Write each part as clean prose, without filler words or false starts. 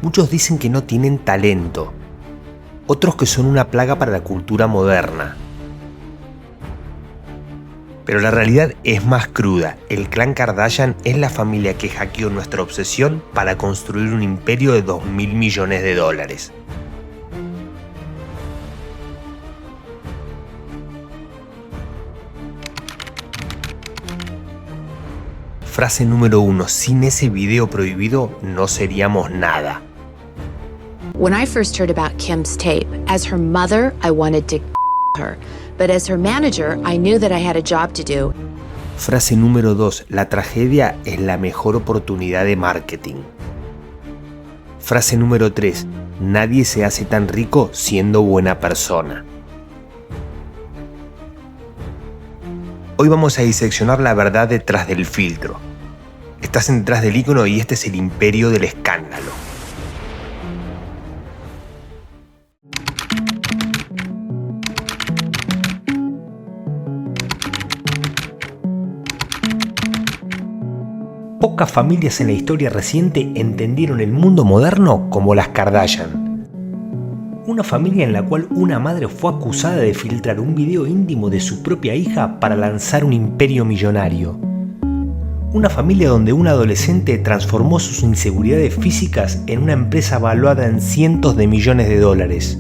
Muchos dicen que no tienen talento, otros que son una plaga para la cultura moderna. Pero la realidad es más cruda. El clan Kardashian es la familia que hackeó nuestra obsesión para construir un imperio de $2.000 millones. Frase número 1. Sin ese video prohibido no seríamos nada. When I first heard about Kim's tape, as her mother, I wanted to her. But as her manager, I knew that I had a job to do. Frase número 2. La tragedia es la mejor oportunidad de marketing. Frase número 3. Nadie se hace tan rico siendo buena persona. Hoy vamos a diseccionar la verdad detrás del filtro. Estás detrás del ícono y este es el imperio del escándalo. Pocas familias en la historia reciente entendieron el mundo moderno como las Kardashian. Una familia en la cual una madre fue acusada de filtrar un video íntimo de su propia hija para lanzar un imperio millonario. Una familia donde un adolescente transformó sus inseguridades físicas en una empresa valuada en cientos de millones de dólares.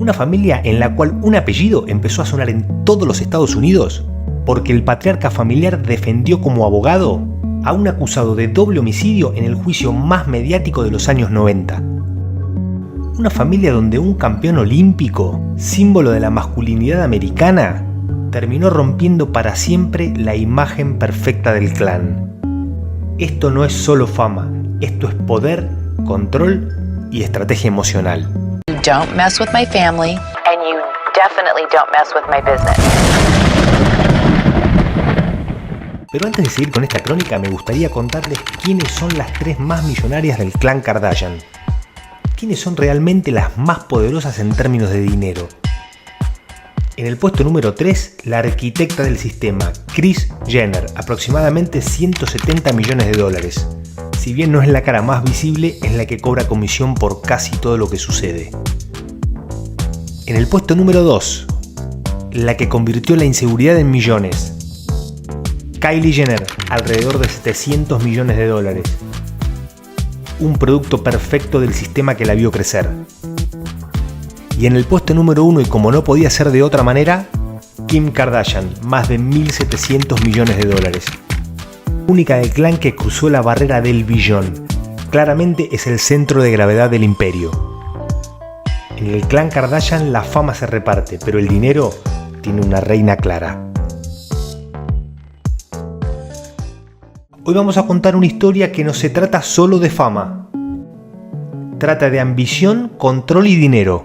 Una familia en la cual un apellido empezó a sonar en todos los Estados Unidos porque el patriarca familiar defendió como abogado a un acusado de doble homicidio en el juicio más mediático de los años 90. Una familia donde un campeón olímpico, símbolo de la masculinidad americana, terminó rompiendo para siempre la imagen perfecta del clan. Esto no es solo fama, esto es poder, control y estrategia emocional. You don't mess with my family, and you definitely don't mess with my business. Pero antes de seguir con esta crónica, me gustaría contarles quiénes son las 3 más millonarias del clan Kardashian. ¿Quiénes son realmente las más poderosas en términos de dinero? En el puesto número 3, la arquitecta del sistema, Kris Jenner, aproximadamente $170 millones. Si bien no es la cara más visible, es la que cobra comisión por casi todo lo que sucede. En el puesto número 2, la que convirtió la inseguridad en millones, Kylie Jenner, alrededor de $700 millones. Un producto perfecto del sistema que la vio crecer. Y en el puesto número 1, y como no podía ser de otra manera, Kim Kardashian, más de $1.700 millones. Única del clan que cruzó la barrera del billón. Claramente es el centro de gravedad del imperio. En el clan Kardashian la fama se reparte, pero el dinero tiene una reina clara. Hoy vamos a contar una historia que no se trata solo de fama. Trata de ambición, control y dinero.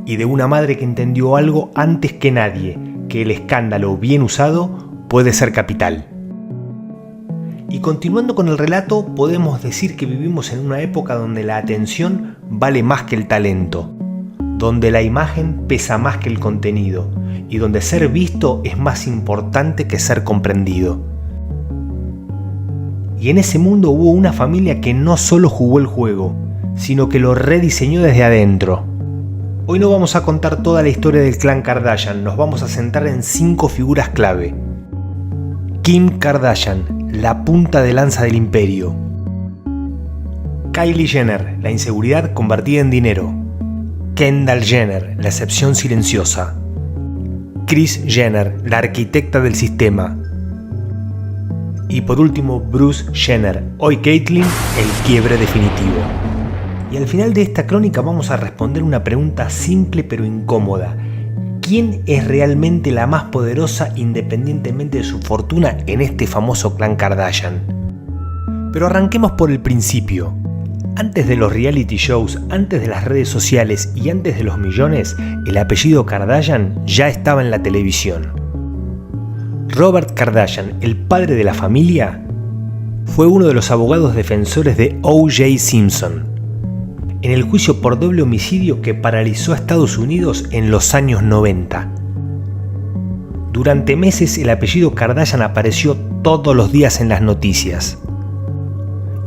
Y de una madre que entendió algo antes que nadie, que el escándalo bien usado puede ser capital. Y continuando con el relato, podemos decir que vivimos en una época donde la atención vale más que el talento, donde la imagen pesa más que el contenido y donde ser visto es más importante que ser comprendido. Y en ese mundo hubo una familia que no solo jugó el juego, sino que lo rediseñó desde adentro. Hoy no vamos a contar toda la historia del clan Kardashian, nos vamos a centrar en 5 figuras clave. Kim Kardashian, la punta de lanza del imperio. Kylie Jenner, la inseguridad convertida en dinero. Kendall Jenner, la excepción silenciosa. Kris Jenner, la arquitecta del sistema. Y por último, Bruce Jenner, hoy Caitlyn, el quiebre definitivo. Y al final de esta crónica vamos a responder una pregunta simple pero incómoda. ¿Quién es realmente la más poderosa independientemente de su fortuna en este famoso clan Kardashian? Pero arranquemos por el principio. Antes de los reality shows, antes de las redes sociales y antes de los millones, el apellido Kardashian ya estaba en la televisión. Robert Kardashian, el padre de la familia, fue uno de los abogados defensores de O.J. Simpson, en el juicio por doble homicidio que paralizó a Estados Unidos en los años 90. Durante meses el apellido Kardashian apareció todos los días en las noticias.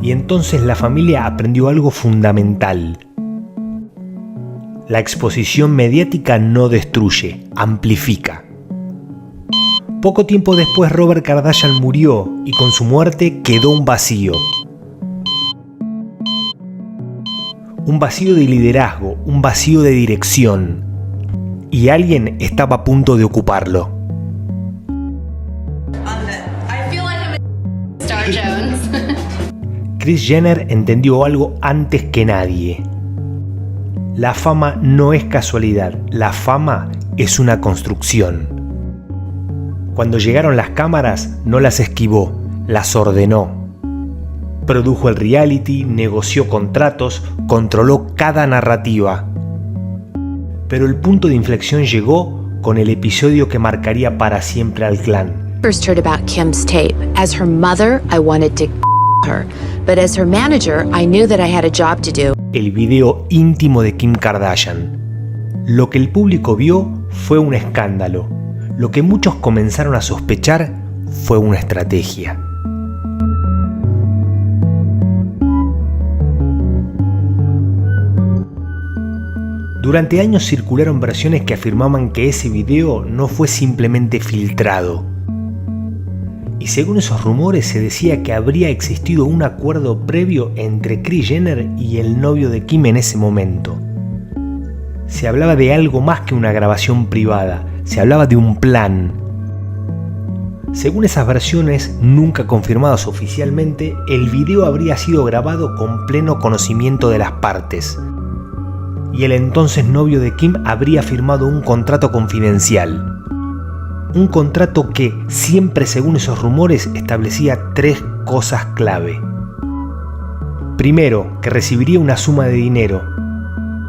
Y entonces la familia aprendió algo fundamental. La exposición mediática no destruye, amplifica. Poco tiempo después Robert Kardashian murió y con su muerte quedó un vacío. Un vacío de liderazgo, un vacío de dirección. Y alguien estaba a punto de ocuparlo. Kris Jenner entendió algo antes que nadie. La fama no es casualidad, la fama es una construcción. Cuando llegaron las cámaras, no las esquivó, las ordenó. Produjo el reality, negoció contratos, controló cada narrativa. Pero el punto de inflexión llegó con el episodio que marcaría para siempre al clan. First heard about Kim's tape. As her mother, I wanted to her, but as her manager, I knew that I had a job to do. El video íntimo de Kim Kardashian. Lo que el público vio fue un escándalo. Lo que muchos comenzaron a sospechar fue una estrategia. Durante años circularon versiones que afirmaban que ese video no fue simplemente filtrado. Y según esos rumores se decía que habría existido un acuerdo previo entre Kris Jenner y el novio de Kim en ese momento. Se hablaba de algo más que una grabación privada, se hablaba de un plan. Según esas versiones, nunca confirmadas oficialmente, el video habría sido grabado con pleno conocimiento de las partes. Y el entonces novio de Kim habría firmado un contrato confidencial. Un contrato que, siempre según esos rumores, establecía 3 cosas clave. Primero, que recibiría una suma de dinero.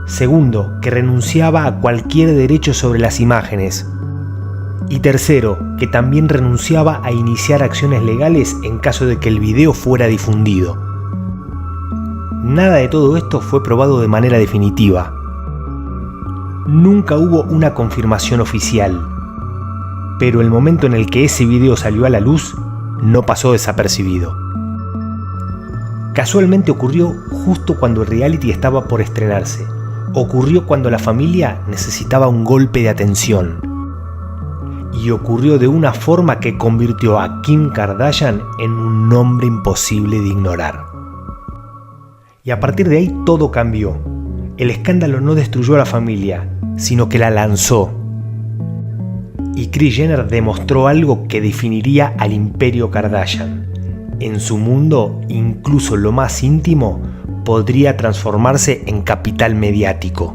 Segundo, que renunciaba a cualquier derecho sobre las imágenes. Y tercero, que también renunciaba a iniciar acciones legales en caso de que el video fuera difundido. Nada de todo esto fue probado de manera definitiva. Nunca hubo una confirmación oficial. Pero el momento en el que ese video salió a la luz no pasó desapercibido. Casualmente ocurrió justo cuando el reality estaba por estrenarse. Ocurrió cuando la familia necesitaba un golpe de atención. Y ocurrió de una forma que convirtió a Kim Kardashian en un nombre imposible de ignorar. Y a partir de ahí todo cambió. El escándalo no destruyó a la familia, sino que la lanzó. Y Kris Jenner demostró algo que definiría al imperio Kardashian. En su mundo, incluso lo más íntimo, podría transformarse en capital mediático.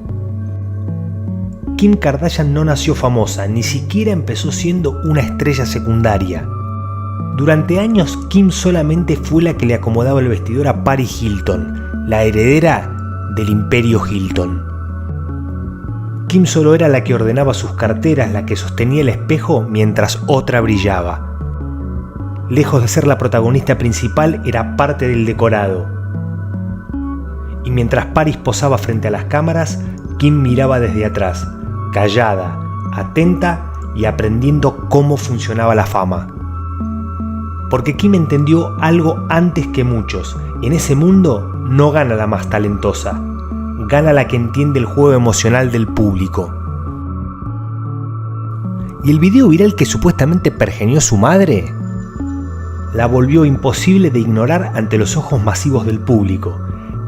Kim Kardashian no nació famosa, ni siquiera empezó siendo una estrella secundaria. Durante años, Kim solamente fue la que le acomodaba el vestidor a Paris Hilton, la heredera del imperio Hilton. Kim solo era la que ordenaba sus carteras, la que sostenía el espejo mientras otra brillaba. Lejos de ser la protagonista principal, era parte del decorado. Y mientras Paris posaba frente a las cámaras, Kim miraba desde atrás, callada, atenta y aprendiendo cómo funcionaba la fama. Porque Kim entendió algo antes que muchos. En ese mundo no gana la más talentosa, gana la que entiende el juego emocional del público. ¿Y el video viral que supuestamente pergeñó su madre? La volvió imposible de ignorar ante los ojos masivos del público.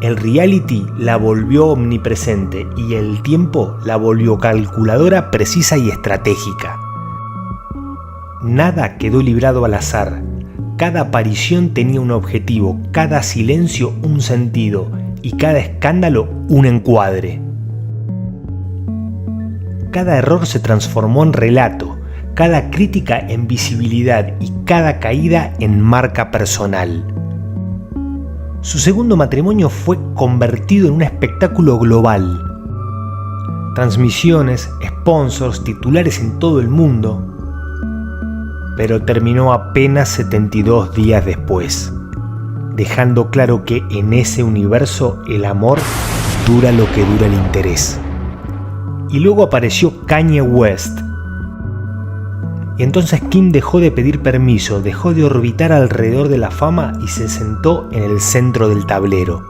El reality la volvió omnipresente y el tiempo la volvió calculadora, precisa y estratégica. Nada quedó librado al azar. Cada aparición tenía un objetivo, cada silencio un sentido y cada escándalo un encuadre. Cada error se transformó en relato, cada crítica en visibilidad y cada caída en marca personal. Su segundo matrimonio fue convertido en un espectáculo global. Transmisiones, sponsors, titulares en todo el mundo. Pero terminó apenas 72 días después, dejando claro que en ese universo el amor dura lo que dura el interés. Y luego apareció Kanye West. Y entonces Kim dejó de pedir permiso, dejó de orbitar alrededor de la fama y se sentó en el centro del tablero.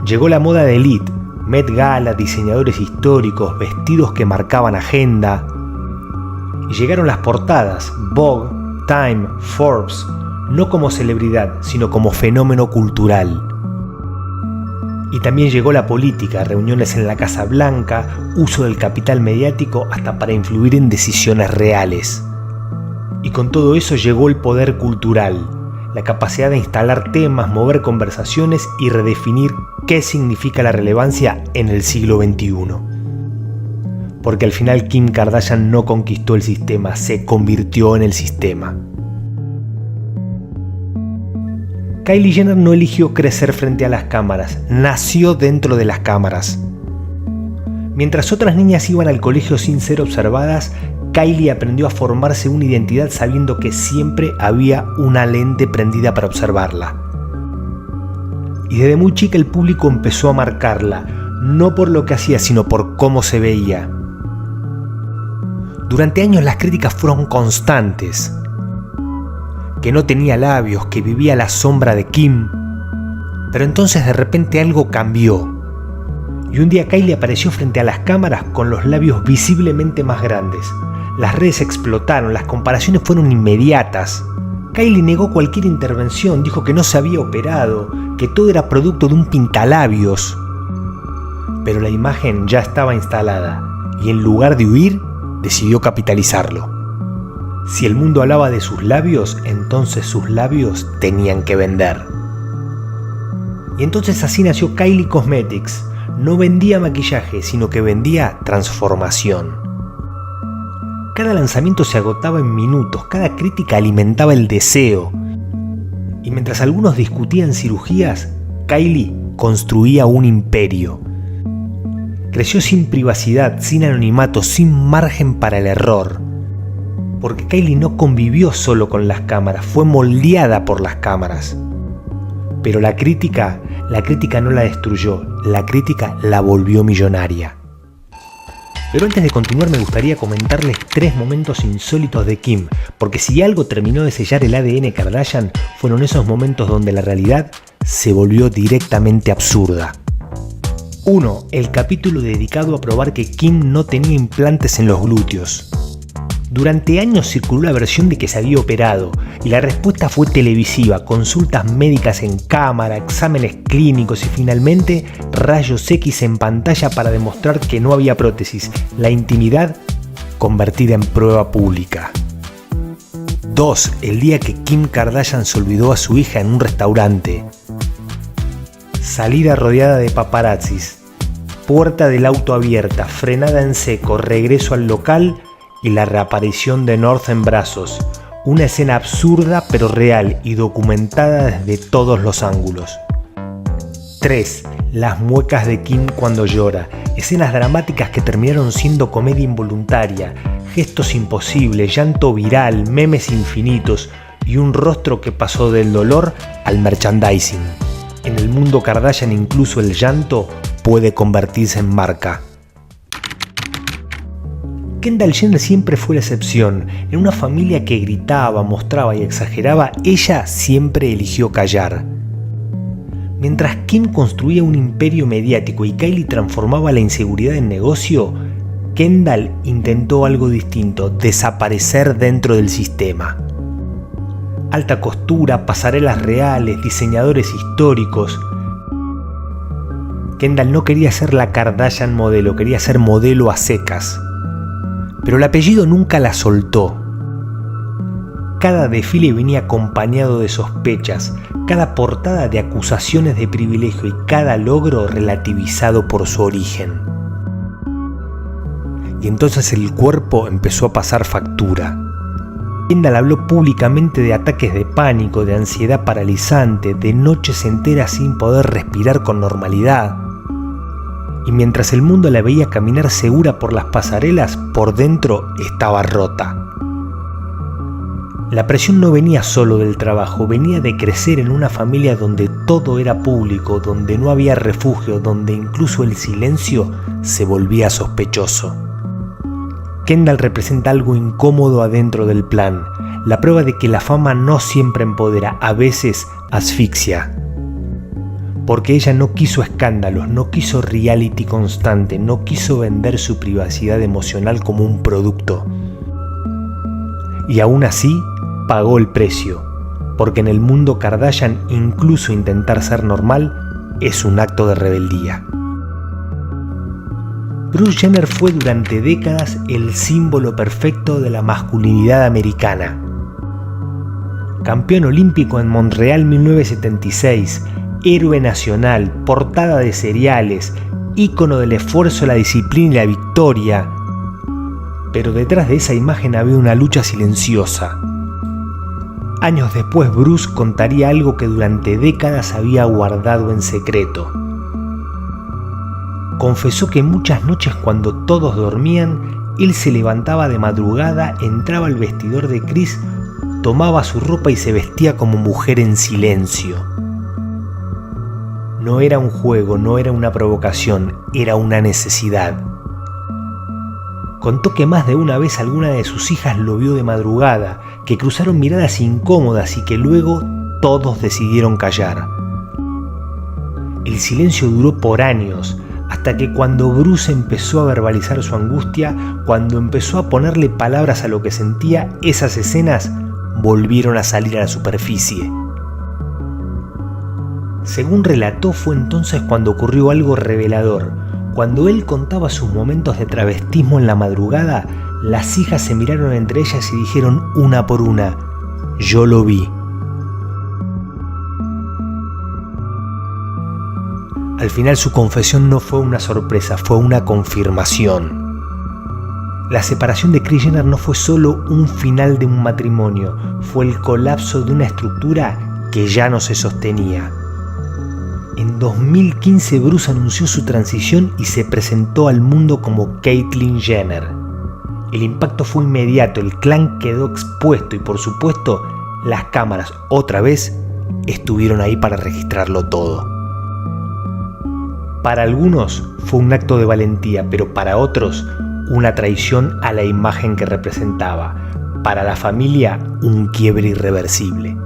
Llegó la moda de élite, Met Gala, diseñadores históricos, vestidos que marcaban agenda. Y llegaron las portadas, Vogue, Time, Forbes, no como celebridad, sino como fenómeno cultural. Y también llegó la política, reuniones en la Casa Blanca, uso del capital mediático hasta para influir en decisiones reales. Y con todo eso llegó el poder cultural, la capacidad de instalar temas, mover conversaciones y redefinir qué significa la relevancia en el siglo XXI. Porque al final Kim Kardashian no conquistó el sistema, se convirtió en el sistema. Kylie Jenner no eligió crecer frente a las cámaras, nació dentro de las cámaras. Mientras otras niñas iban al colegio sin ser observadas, Kylie aprendió a formarse una identidad sabiendo que siempre había una lente prendida para observarla. Y desde muy chica el público empezó a marcarla, no por lo que hacía, sino por cómo se veía. Durante años las críticas fueron constantes. Que no tenía labios, que vivía a la sombra de Kim. Pero entonces de repente algo cambió. Y un día Kylie apareció frente a las cámaras con los labios visiblemente más grandes. Las redes explotaron, las comparaciones fueron inmediatas. Kylie negó cualquier intervención, dijo que no se había operado, que todo era producto de un pintalabios. Pero la imagen ya estaba instalada y en lugar de huir, decidió capitalizarlo. Si el mundo hablaba de sus labios, entonces sus labios tenían que vender. Y entonces así nació Kylie Cosmetics. No vendía maquillaje, sino que vendía transformación. Cada lanzamiento se agotaba en minutos, cada crítica alimentaba el deseo. Y mientras algunos discutían cirugías, Kylie construía un imperio. Creció sin privacidad, sin anonimato, sin margen para el error. Porque Kylie no convivió solo con las cámaras, fue moldeada por las cámaras. Pero la crítica no la destruyó, la crítica la volvió millonaria. Pero antes de continuar me gustaría comentarles 3 momentos insólitos de Kim, porque si algo terminó de sellar el ADN Kardashian, fueron esos momentos donde la realidad se volvió directamente absurda. 1. El capítulo dedicado a probar que Kim no tenía implantes en los glúteos. Durante años circuló la versión de que se había operado y la respuesta fue televisiva, consultas médicas en cámara, exámenes clínicos y finalmente rayos X en pantalla para demostrar que no había prótesis, la intimidad convertida en prueba pública. 2. El día que Kim Kardashian se olvidó a su hija en un restaurante. Salida rodeada de paparazzis, puerta del auto abierta, frenada en seco, regreso al local y la reaparición de North en brazos, una escena absurda pero real y documentada desde todos los ángulos. 3. Las muecas de Kim cuando llora, escenas dramáticas que terminaron siendo comedia involuntaria, gestos imposibles, llanto viral, memes infinitos y un rostro que pasó del dolor al merchandising. En el mundo Kardashian incluso el llanto puede convertirse en marca. Kendall Jenner siempre fue la excepción. En una familia que gritaba, mostraba y exageraba, ella siempre eligió callar. Mientras Kim construía un imperio mediático y Kylie transformaba la inseguridad en negocio, Kendall intentó algo distinto, desaparecer dentro del sistema. Alta costura, pasarelas reales, diseñadores históricos. Kendall no quería ser la Kardashian modelo, quería ser modelo a secas. Pero el apellido nunca la soltó. Cada desfile venía acompañado de sospechas, cada portada de acusaciones de privilegio y cada logro relativizado por su origen. Y entonces el cuerpo empezó a pasar factura. Kendall habló públicamente de ataques de pánico, de ansiedad paralizante, de noches enteras sin poder respirar con normalidad. Y mientras el mundo la veía caminar segura por las pasarelas, por dentro estaba rota. La presión no venía solo del trabajo, venía de crecer en una familia donde todo era público, donde no había refugio, donde incluso el silencio se volvía sospechoso. Kendall representa algo incómodo adentro del plan, la prueba de que la fama no siempre empodera, a veces asfixia. Porque ella no quiso escándalos, no quiso reality constante, no quiso vender su privacidad emocional como un producto. Y aún así, pagó el precio, porque en el mundo Kardashian incluso intentar ser normal es un acto de rebeldía. Bruce Jenner fue durante décadas el símbolo perfecto de la masculinidad americana. Campeón olímpico en Montreal 1976, héroe nacional, portada de seriales, ícono del esfuerzo, la disciplina y la victoria. Pero detrás de esa imagen había una lucha silenciosa. Años después, Bruce contaría algo que durante décadas había guardado en secreto. Confesó que muchas noches cuando todos dormían, él se levantaba de madrugada, entraba al vestidor de Kris, tomaba su ropa y se vestía como mujer en silencio. No era un juego, no era una provocación, era una necesidad. Contó que más de una vez alguna de sus hijas lo vio de madrugada, que cruzaron miradas incómodas y que luego todos decidieron callar. El silencio duró por años, hasta que cuando Bruce empezó a verbalizar su angustia, cuando empezó a ponerle palabras a lo que sentía, esas escenas volvieron a salir a la superficie. Según relató, fue entonces cuando ocurrió algo revelador. Cuando él contaba sus momentos de travestismo en la madrugada, las hijas se miraron entre ellas y dijeron una por una: "Yo lo vi". Al final su confesión no fue una sorpresa, fue una confirmación. La separación de Kris Jenner no fue solo un final de un matrimonio, fue el colapso de una estructura que ya no se sostenía. En 2015 Bruce anunció su transición y se presentó al mundo como Caitlyn Jenner. El impacto fue inmediato, el clan quedó expuesto y por supuesto las cámaras otra vez estuvieron ahí para registrarlo todo. Para algunos fue un acto de valentía, pero para otros una traición a la imagen que representaba. Para la familia, un quiebre irreversible.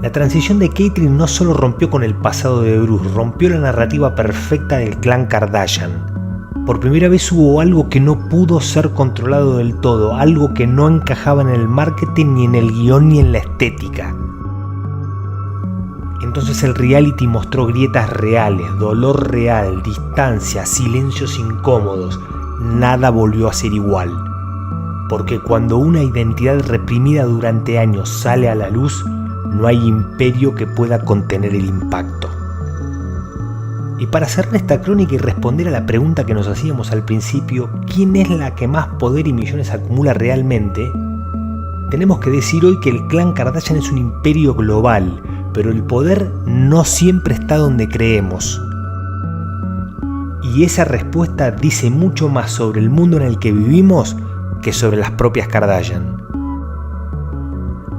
La transición de Caitlyn no solo rompió con el pasado de Bruce, rompió la narrativa perfecta del clan Kardashian. Por primera vez hubo algo que no pudo ser controlado del todo, algo que no encajaba en el marketing, ni en el guión, ni en la estética. Entonces el reality mostró grietas reales, dolor real, distancia, silencios incómodos. Nada volvió a ser igual. Porque cuando una identidad reprimida durante años sale a la luz, no hay imperio que pueda contener el impacto. Y para cerrar esta crónica y responder a la pregunta que nos hacíamos al principio, ¿quién es la que más poder y millones acumula realmente? Tenemos que decir hoy que el clan Kardashian es un imperio global, pero el poder no siempre está donde creemos. Y esa respuesta dice mucho más sobre el mundo en el que vivimos que sobre las propias Kardashian.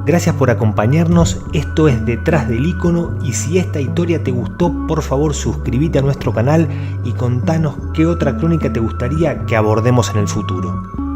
Gracias por acompañarnos, esto es Detrás del Ícono y si esta historia te gustó, por favor suscríbete a nuestro canal y contanos qué otra crónica te gustaría que abordemos en el futuro.